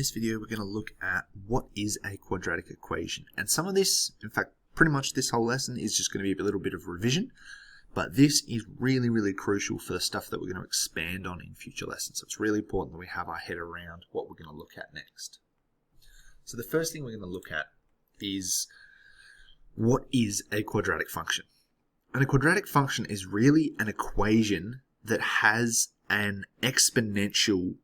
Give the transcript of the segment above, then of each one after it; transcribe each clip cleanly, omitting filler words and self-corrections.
this video we're going to look at what is a quadratic equation. And some of this, in fact pretty much this whole lesson, is just going to be a little bit of revision. But this is really crucial for the stuff that we're going to expand on in future lessons. So it's really important that we have our head around what we're going to look at next. So the first thing we're going to look at is what is a quadratic function. And a quadratic function is really an equation that has an exponential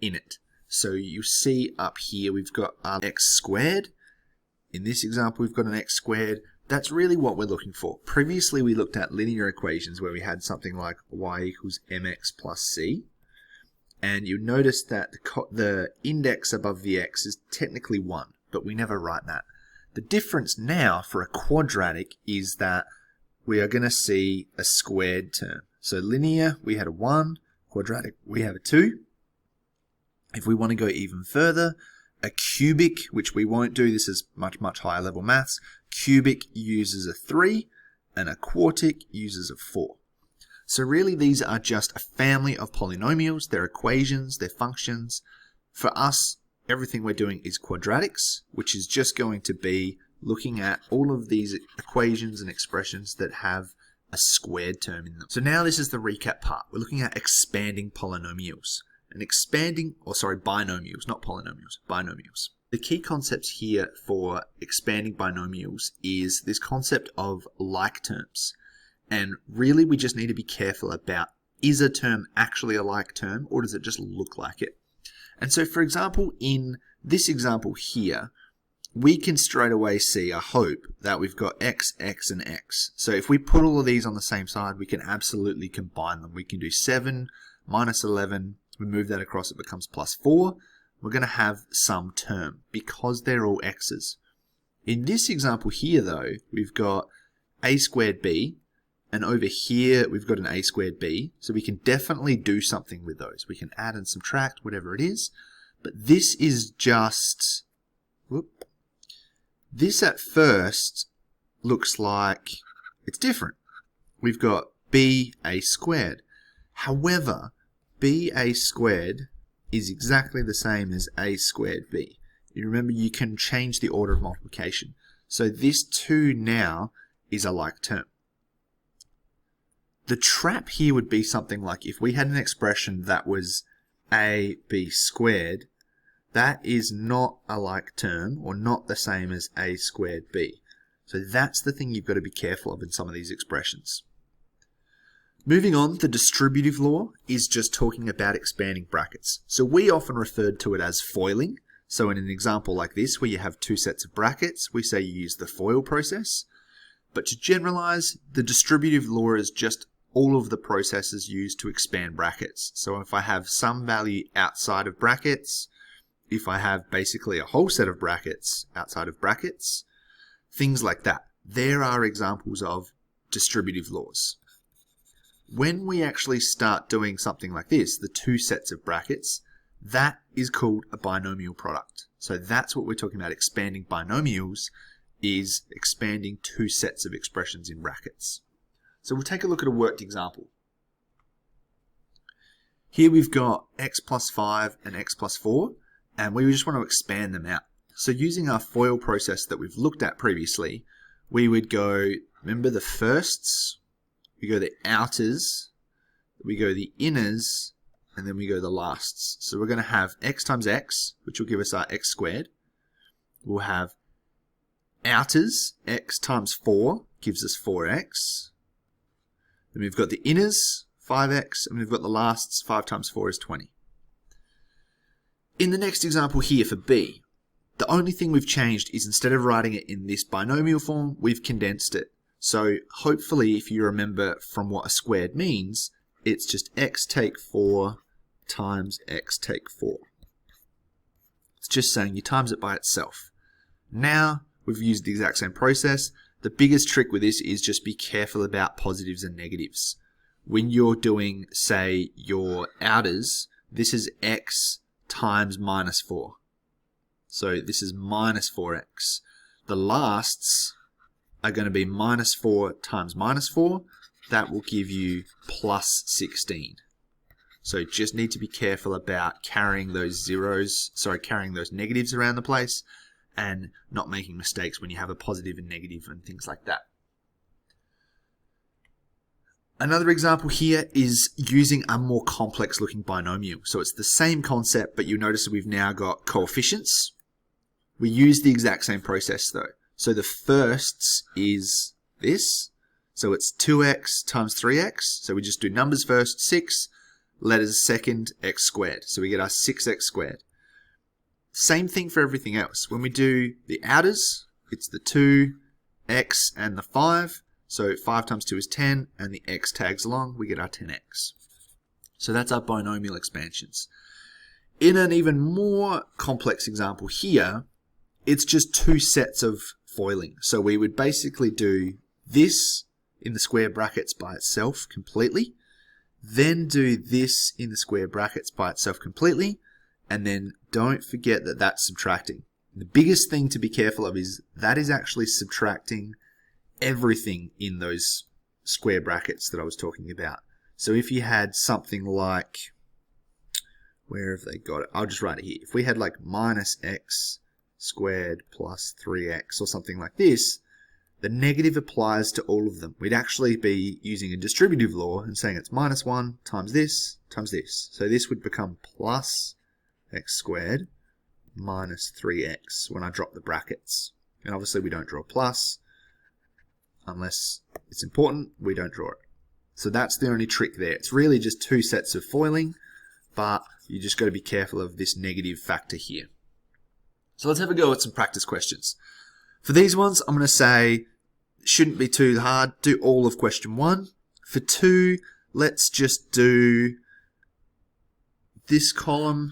in it. So you see up here we've got x squared. In this example we've got an x squared. That's really what we're looking for. Previously we looked at linear equations where we had something like y equals mx plus c. And you notice that the index above the x is technically 1, but we never write that. The difference now for a quadratic is that we are going to see a squared term. So linear, we had a 1. Quadratic, we have a 2. If we want to go even further, a cubic, which we won't do, this is much higher level maths, cubic uses a 3, and a quartic uses a 4. So really these are just a family of polynomials, they're equations, they're functions. For us, everything we're doing is quadratics, which is just going to be looking at all of these equations and expressions that have a squared term in them. So now this is the recap part. We're looking at expanding polynomials. And binomials, not polynomials, binomials. The key concepts here for expanding binomials is this concept of like terms. And really we just need to be careful about, is a term actually a like term or does it just look like it? And so for example, in this example here, we can straight away see, I hope, that we've got x, x, and x. So if we put all of these on the same side, we can absolutely combine them. We can do 7 minus 11, we move that across, it becomes plus 4. We're going to have some term because they're all x's. In this example here though, we've got a squared b, and over here we've got an a squared b, so we can definitely do something with those. We can add and subtract, whatever it is, but this is just, this at first looks like it's different. We've got b a squared. However, b a squared is exactly the same as a squared b. You remember you can change the order of multiplication. So this 2 now is a like term. The trap here would be something like if we had an expression that was ab squared, that is not a like term or not the same as a squared b. So that's the thing you've got to be careful of in some of these expressions. Moving on, the distributive law is just talking about expanding brackets. So we often referred to it as foiling. So in an example like this where you have 2 sets of brackets, we say you use the FOIL process. But to generalize, the distributive law is just all of the processes used to expand brackets. So if I have some value outside of brackets, if I have basically a whole set of brackets outside of brackets, things like that. There are examples of distributive laws. When we actually start doing something like this, the 2 sets of brackets, that is called a binomial product. So that's what we're talking about. Expanding binomials is expanding 2 sets of expressions in brackets. So we'll take a look at a worked example. Here we've got x plus 5 and x plus 4, and we just want to expand them out. So using our FOIL process that we've looked at previously, we would go, remember the firsts, we go the outers, we go the inners, and then we go the lasts. So we're going to have x times x, which will give us our x squared. We'll have outers, x times 4 gives us 4x. Then we've got the inners, 5x, and we've got the lasts, 5 times 4 is 20. In the next example here for b, the only thing we've changed is instead of writing it in this binomial form, we've condensed it. So hopefully if you remember from what a squared means, it's just x take 4 times x take 4. It's just saying you times it by itself. Now we've used the exact same process. The biggest trick with this is just be careful about positives and negatives. When you're doing, say, your outers, this is x times minus 4. So this is minus 4x. The lasts are going to be minus 4 times minus 4. That will give you plus 16. So just need to be careful about carrying those negatives around the place and not making mistakes when you have a positive and negative and things like that. Another example here is using a more complex looking binomial. So it's the same concept, but you notice that we've now got coefficients. We use the exact same process though. So the firsts is this. So it's 2x times 3x. So we just do numbers first, 6, letters second, x squared. So we get our 6x squared. Same thing for everything else. When we do the outers, it's the 2x and the 5. So 5 times 2 is 10, and the x tags along, we get our 10x. So that's our binomial expansions. In an even more complex example here, it's just two sets of foiling. So we would basically do this in the square brackets by itself completely, then do this in the square brackets by itself completely, and then don't forget that that's subtracting. The biggest thing to be careful of is that is actually subtracting everything in those square brackets that I was talking about. So if you had something like, where have they got it? I'll just write it here. If we had like minus x squared plus 3x or something like this, the negative applies to all of them. We'd actually be using a distributive law and saying it's minus 1 times this times this. So this would become plus x squared minus 3x when I drop the brackets. And obviously we don't draw plus. Unless it's important, we don't draw it. So that's the only trick there. It's really just two sets of foiling, but you just got to be careful of this negative factor here. So let's have a go at some practice questions. For these ones, I'm going to say, shouldn't be too hard. Do all of question 1. For 2, let's just do this column.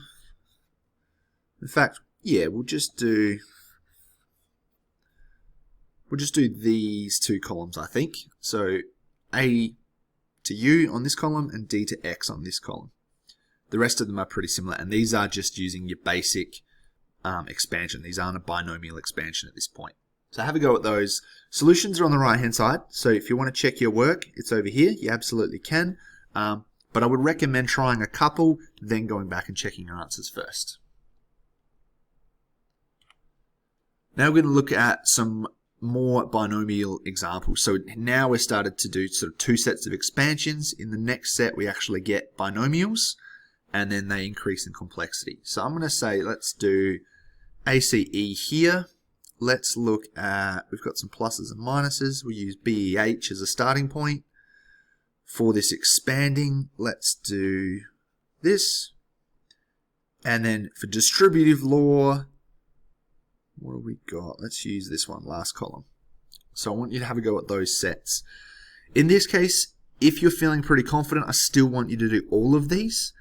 In fact, yeah, we'll just do these two columns, I think. So A to U on this column and D to X on this column. The rest of them are pretty similar, and these are just using your basic expansion. These aren't a binomial expansion at this point. So have a go at those. Solutions are on the right-hand side, so if you want to check your work, it's over here. You absolutely can. But I would recommend trying a couple, then going back and checking your answers first. Now we're going to look at some more binomial examples. So now we're started to do sort of two sets of expansions. In the next set, we actually get binomials, and then they increase in complexity. So I'm going to say, let's do ACE here. Let's look at, we've got some pluses and minuses. We use BEH as a starting point. For this expanding, let's do this. And then for distributive law, what have we got? Let's use this one, last column. So I want you to have a go at those sets. In this case, if you're feeling pretty confident, I still want you to do all of these.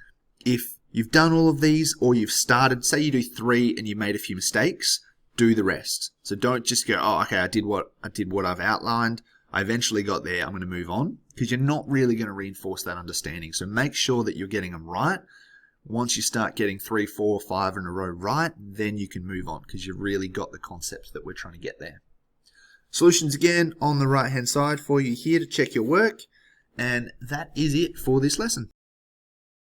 If you've done all of these, or you've started, say you do 3 and you made a few mistakes, do the rest. So don't just go, oh, okay, I did what I've outlined. I eventually got there, I'm going to move on. Because you're not really going to reinforce that understanding. So make sure that you're getting them right. Once you start getting 3, 4, 5 in a row right, then you can move on because you've really got the concepts that we're trying to get there. Solutions again on the right hand side for you here to check your work. And that is it for this lesson.